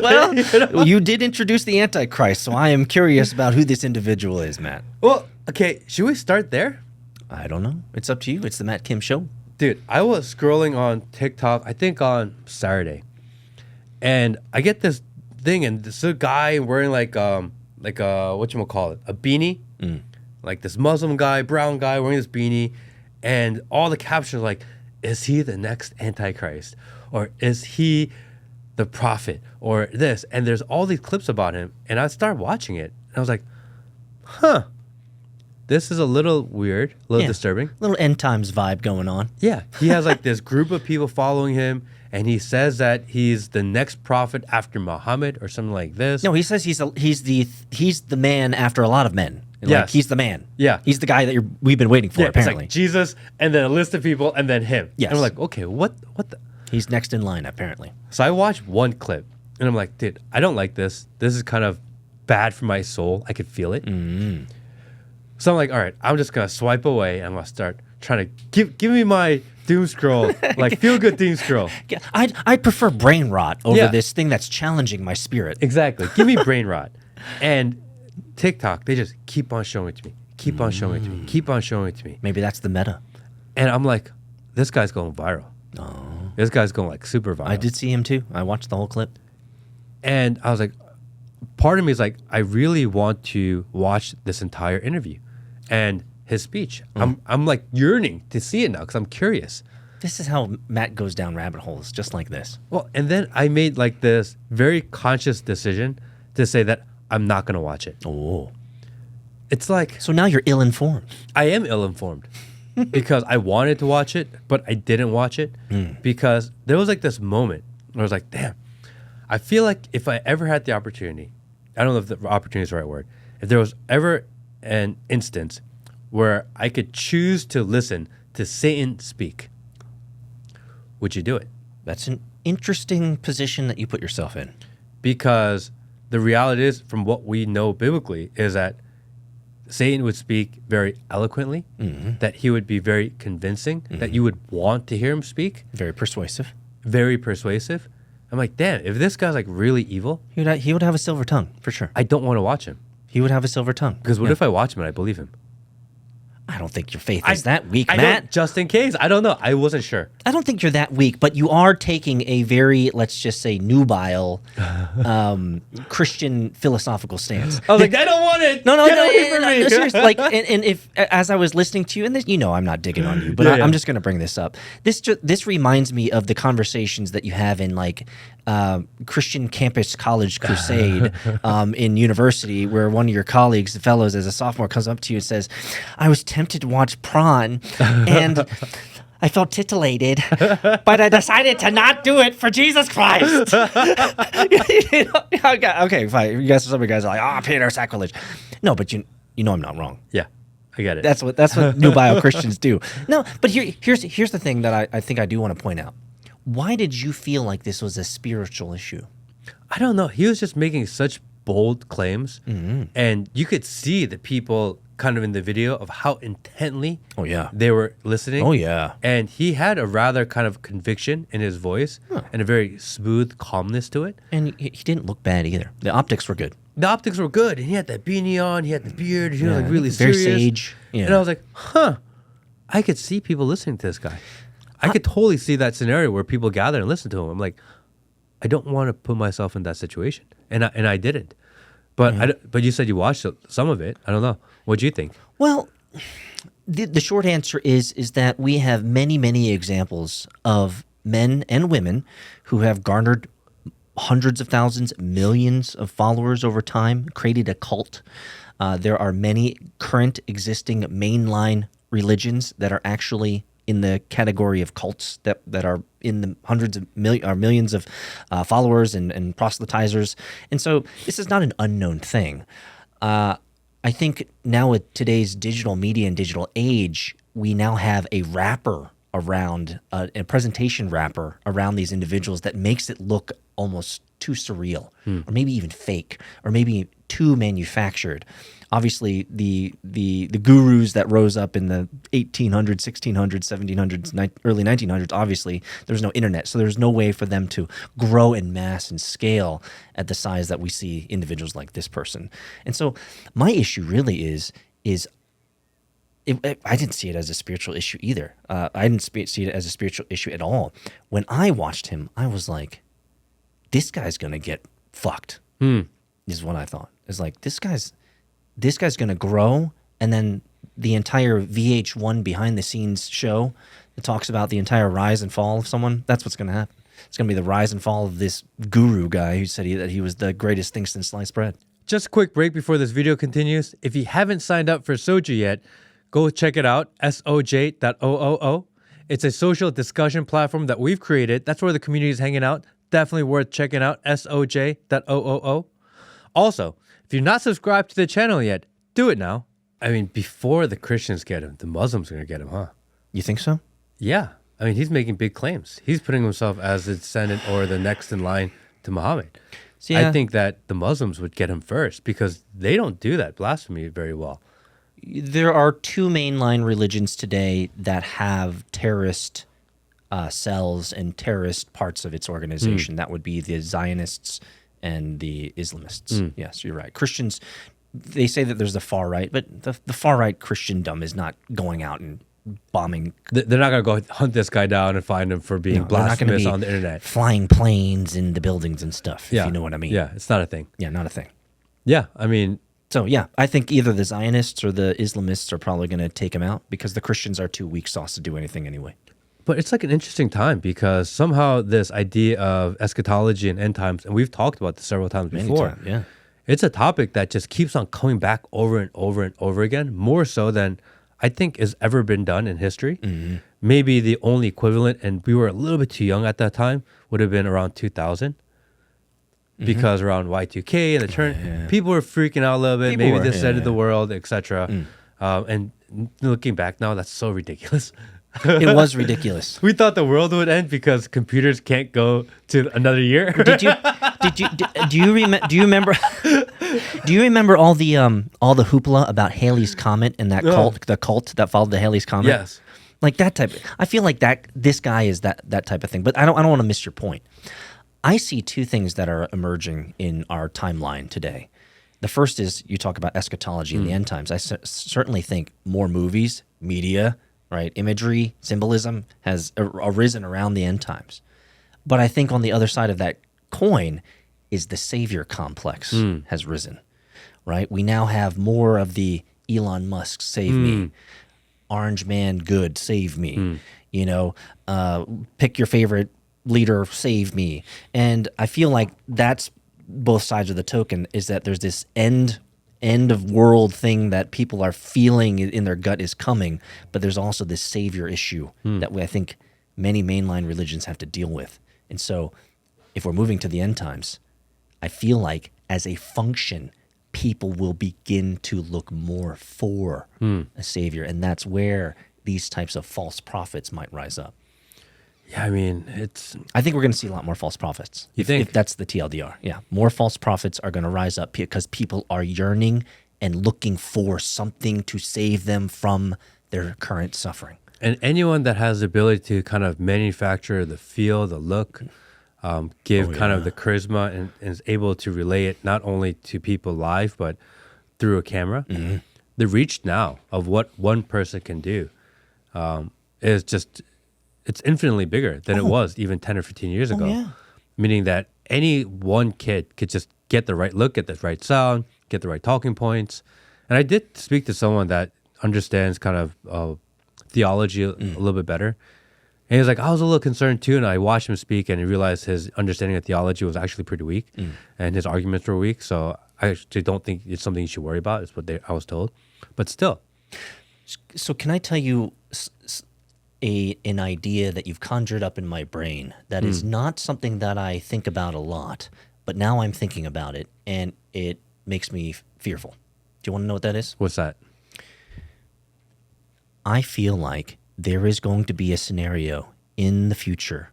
Well, you did introduce the Antichrist, so I am curious about who this individual is, Matt. Well, okay, should we start there? I don't know. It's up to you. It's the Matt Kim Show. Dude, I was scrolling on TikTok, I think on Saturday, and I get this thing, and this guy wearing like whatchamacallit, a beanie, like this Muslim guy, brown guy wearing this beanie, and all the captions are like, is he the next Antichrist? Or is he the prophet? Or this? And there's all these clips about him, and I started watching it, and I was like, huh. This is a little weird, a little disturbing. Little end times vibe going on. Yeah. He has like this group of people following him, and he says that he's the next prophet after Muhammad or something like this. No, he says he's the man after a lot of men. Like, Yes. he's the man. Yeah. He's the guy that we've been waiting for, apparently. It's like Jesus, and then a list of people, and then him. Yes. And I'm like, okay, what the? He's next in line, apparently. So I watched one clip, and I'm like, dude, I don't like this. This is kind of bad for my soul. I could feel it. So I'm like, all right, I'm just going to swipe away, and I'm going to start trying to give me my doom scroll, like feel-good doom scroll. Yeah, I'd prefer brain rot over this thing that's challenging my spirit. Exactly. Give me brain rot. And TikTok, they just keep on showing it to me. Keep on showing it to me. Keep on showing it to me. Maybe that's the meta. And I'm like, this guy's going viral. Oh. This guy's going like super viral. I did see him too. I watched the whole clip. And I was like, part of me is like, I really want to watch this entire interview and his speech. I'm like yearning to see it now because I'm curious. This is how Matt goes down rabbit holes, just like this. Well, and then I made like this very conscious decision to say that I'm not going to watch it. Oh. It's like... So now you're ill-informed. I am ill-informed because I wanted to watch it, but I didn't watch it because there was like this moment where I was like, damn, I feel like if I ever had the opportunity, I don't know if the opportunity is the right word, if there was ever an instance where I could choose to listen to Satan speak, would you do it? That's an interesting position that you put yourself in. Because the reality is, from what we know biblically, is that Satan would speak very eloquently, that he would be very convincing, that you would want to hear him speak. Very persuasive. Very persuasive. I'm like, damn, if this guy's like really evil, He would have a silver tongue, for sure. I don't want to watch him. He would have a silver tongue. Because what if I watch him and I believe him? I don't think your faith is that weak, I Matt. just in case. I don't know. I wasn't sure. I don't think you're that weak, but you are taking a very, let's just say, nubile Christian philosophical stance. I was like, I don't want it. No, Get away from me. seriously. Like, and if as I was listening to you, and this, I'm not digging on you, but I'm just going to bring this up. This reminds me of the conversations that you have in like Christian campus college crusade in university, where one of your colleagues, the fellows, as a sophomore, comes up to you and says, "I was tempted to watch Prawn, and I felt titillated, but I decided to not do it for Jesus Christ." Okay, fine. You guys, some of you guys are like, Peter, sacrilege. No, but you know I'm not wrong. Yeah, I get it. That's what nubile Christians do. No, but here's the thing that I think I do want to point out. Why did you feel like this was a spiritual issue? I don't know. He was just making such bold claims, and you could see the people kind of in the video of how intently they were listening. Oh, yeah. And he had a rather kind of conviction in his voice and a very smooth calmness to it. And he didn't look bad either. The optics were good. The optics were good, and he had that beanie on, he had the beard, he was like really very serious. sage. Yeah. And I was like, I could see people listening to this guy. I could totally see that scenario where people gather and listen to him. I'm like, I don't want to put myself in that situation, and I didn't. But but you said you watched some of it. I don't know. What do you think? Well, the short answer is that we have many examples of men and women who have garnered hundreds of thousands, millions of followers over time, created a cult. There are many current existing mainline religions that are actually in the category of cults that are in the hundreds of millions of followers and proselytizers. And so this is not an unknown thing. I think now with today's digital media and digital age, we now have a wrapper around, a presentation wrapper around these individuals that makes it look almost too surreal or maybe even fake or maybe too manufactured. Obviously, the gurus that rose up in the 1800s, 1600s, 1700s, early 1900s, obviously, there's no internet. So there's no way for them to grow in mass and scale at the size that we see individuals like this person. And so my issue really is I didn't see it as a spiritual issue either. I didn't see it as a spiritual issue at all. When I watched him, I was like, this guy's going to get fucked, is what I thought. It's like, this guy's going to grow, and then the entire VH1 behind-the-scenes show that talks about the entire rise and fall of someone, that's what's going to happen. It's going to be the rise and fall of this guru guy who said that he was the greatest thing since sliced bread. Just a quick break before this video continues. If you haven't signed up for Soju yet, go check it out, soj.oo. It's a social discussion platform that we've created. That's where the community is hanging out. Definitely worth checking out, soj.oo. Also, if you're not subscribed to the channel yet, do it now. I mean, before the Christians get him, the Muslims are going to get him, huh? You think so? Yeah. I mean, he's making big claims. He's putting himself as the descendant or the next in line to Muhammad. So, yeah. I think that the Muslims would get him first because they don't do that blasphemy very well. There are two mainline religions today that have terrorist cells and terrorist parts of its organization. That would be the Zionists and the Islamists. Yes, you're right. Christians, they say that there's the far right, but the far right Christendom is not going out and bombing. They're not going to go hunt this guy down and find him for being blasphemous on the internet. Flying planes in the buildings and stuff, if you know what I mean. Yeah, it's not a thing. Yeah, not a thing. Yeah, I mean... So, yeah, I think either the Zionists or the Islamists are probably going to take him out because the Christians are too weak sauce to do anything anyway. But it's like an interesting time because somehow this idea of eschatology and end times, and we've talked about this several times before. Yeah. It's a topic that just keeps on coming back over and over and over again, more so than I think has ever been done in history. Maybe the only equivalent, and we were a little bit too young at that time, would have been around 2000. Because around Y2K and the turn, people were freaking out a little bit. Maybe this ended the world, etc. And looking back now, that's so ridiculous. It was ridiculous. We thought the world would end because computers can't go to another year. Do you remember all the hoopla about Halley's Comet and that the cult that followed the Halley's Comet? Yes. Like that type. I feel like this guy is that type of thing. But I don't want to miss your point. I see two things that are emerging in our timeline today. The first is you talk about eschatology and the end times. I certainly think more movies, media, right, imagery, symbolism has arisen around the end times. But I think on the other side of that coin is the savior complex has risen, right? We now have more of the Elon Musk, save me, Orange Man, good, save me, pick your favorite leader, save me. And I feel like that's both sides of the token, is that there's this end of world thing that people are feeling in their gut is coming, but there's also this savior issue that I think many mainline religions have to deal with. And so if we're moving to the end times, I feel like as a function, people will begin to look more for a savior, and that's where these types of false prophets might rise up. Yeah, I mean, I think we're going to see a lot more false prophets. You think? If that's the TLDR, yeah. More false prophets are going to rise up because people are yearning and looking for something to save them from their current suffering. And anyone that has the ability to kind of manufacture the feel, the look, give kind of the charisma and is able to relay it not only to people live, but through a camera, the reach now of what one person can do is just... It's infinitely bigger than it was even 10 or 15 years ago. Meaning that any one kid could just get the right look, get the right sound, get the right talking points. And I did speak to someone that understands kind of theology a little bit better. And he was like, I was a little concerned too. And I watched him speak and I realized his understanding of theology was actually pretty weak and his arguments were weak. So I actually don't think it's something you should worry about, is what I was told. But still. So can I tell you... an idea that you've conjured up in my brain that is not something that I think about a lot, but now I'm thinking about it, and it makes me fearful. Do you want to know what that is? What's that? I feel like there is going to be a scenario in the future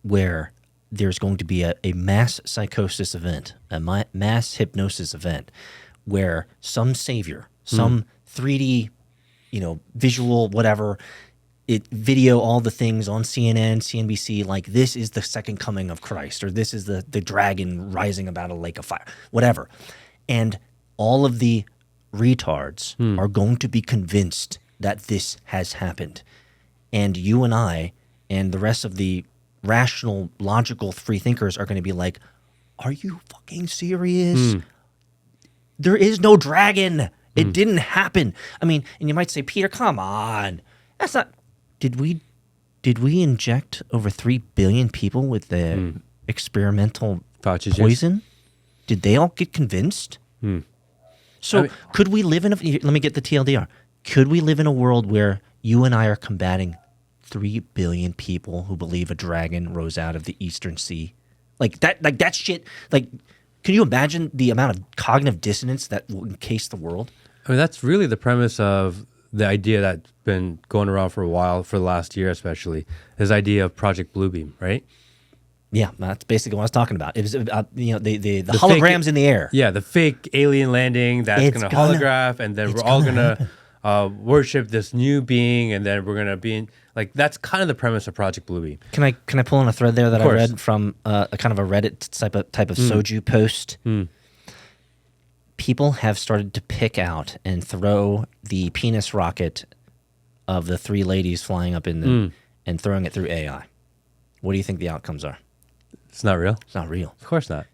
where there's going to be a mass psychosis event, a mass hypnosis event, where some savior, some 3D, visual, whatever, video all the things on CNN, CNBC, like this is the second coming of Christ, or this is the dragon rising about a lake of fire, whatever. And all of the retards are going to be convinced that this has happened. And you and I and the rest of the rational, logical free thinkers are going to be like, are you fucking serious? There is no dragon. It didn't happen. I mean, and you might say, Peter, come on. That's not... Did we inject over 3 billion people with the experimental poison? Did they all get convinced? So could we live in let me get the TLDR. Could we live in a world where you and I are combating 3 billion people who believe a dragon rose out of the Eastern Sea? Like that shit. Like, can you imagine the amount of cognitive dissonance that will encase the world? I mean, that's really the premise of the idea that's been going around for a while, for the last year especially, this idea of Project Bluebeam, right? Yeah, that's basically what I was talking about. It was the holograms in the air. Yeah, the fake alien landing that's going to holograph, and then we're all going to worship this new being, and then we're going to be in, like, that's kind of the premise of Project Bluebeam. Can I pull in a thread there that I read from a kind of a Reddit type of soju post? People have started to pick out and throw the penis rocket of the 3 ladies flying up in the and throwing it through AI. What do you think the outcomes are? It's not real? It's not real. Of course not.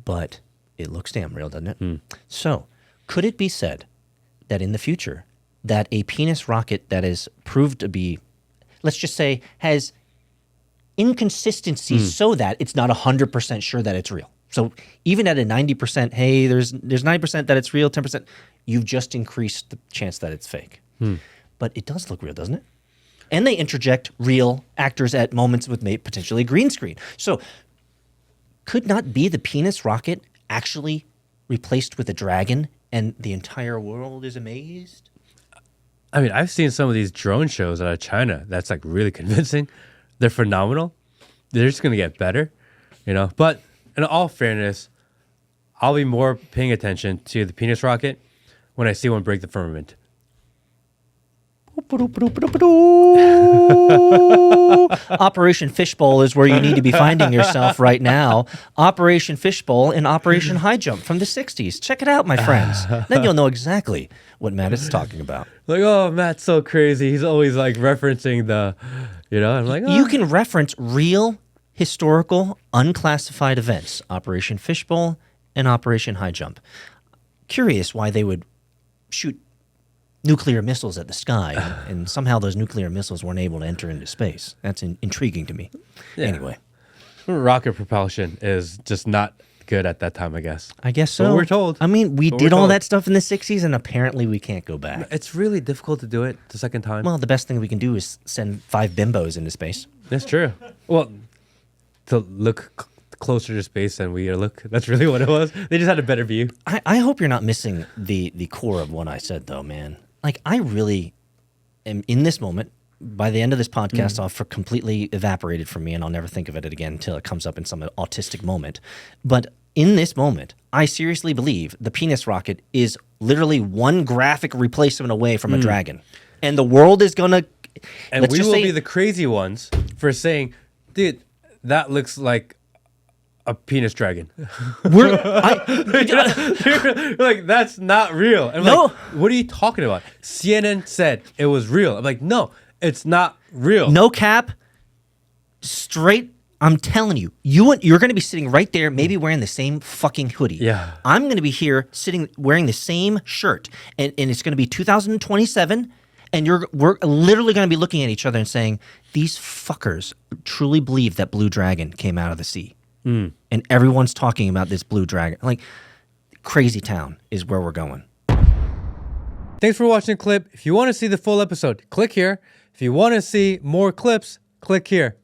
But it looks damn real, doesn't it? So, could it be said that in the future, that a penis rocket that is proved to be, let's just say, has inconsistencies so that it's not 100% sure that it's real? So even at a 90%, hey, there's 90% that it's real, 10%, you've just increased the chance that it's fake. But it does look real, doesn't it? And they interject real actors at moments with potentially green screen. So could not be the penis rocket actually replaced with a dragon and the entire world is amazed? I mean, I've seen some of these drone shows out of China that's like really convincing. They're phenomenal. They're just going to get better, But in all fairness, I'll be more paying attention to the penis rocket when I see one break the firmament. Operation Fishbowl is where you need to be finding yourself right now. Operation Fishbowl and Operation High Jump from the 60s. Check it out, my friends. Then you'll know exactly what Matt is talking about. Like, oh, Matt's so crazy. He's always like referencing the, I'm like, oh. You can reference real historical unclassified events, Operation Fishbowl and Operation High Jump. Curious why they would shoot nuclear missiles at the sky, and somehow those nuclear missiles weren't able to enter into space. That's intriguing to me. Yeah. Anyway. Rocket propulsion is just not good at that time, I guess. I guess so. What we're told. I mean, we did all that stuff in the 60s, and apparently we can't go back. It's really difficult to do it the second time. Well, the best thing we can do is send 5 bimbos into space. That's true. Well, to look closer to space than we look. That's really what it was. They just had a better view. I hope you're not missing the core of what I said, though, man. Like, I really am in this moment. By the end of this podcast, I'll completely evaporated from me, and I'll never think of it again until it comes up in some autistic moment. But in this moment, I seriously believe the penis rocket is literally one graphic replacement away from a dragon. And the world is going to... And we will be the crazy ones for saying, dude, that looks like a penis dragon. We're like, that's not real. I'm no. like, what are you talking about? CNN said it was real. I'm like, no, it's not real. No cap. Straight. I'm telling you, you're going to be sitting right there, maybe wearing the same fucking hoodie. Yeah. I'm going to be here sitting wearing the same shirt, and it's going to be 2027. And we're literally going to be looking at each other and saying, these fuckers truly believe that blue dragon came out of the sea. And everyone's talking about this blue dragon. Like, crazy town is where we're going. Thanks for watching the clip. If you want to see the full episode, click here. If you want to see more clips, click here.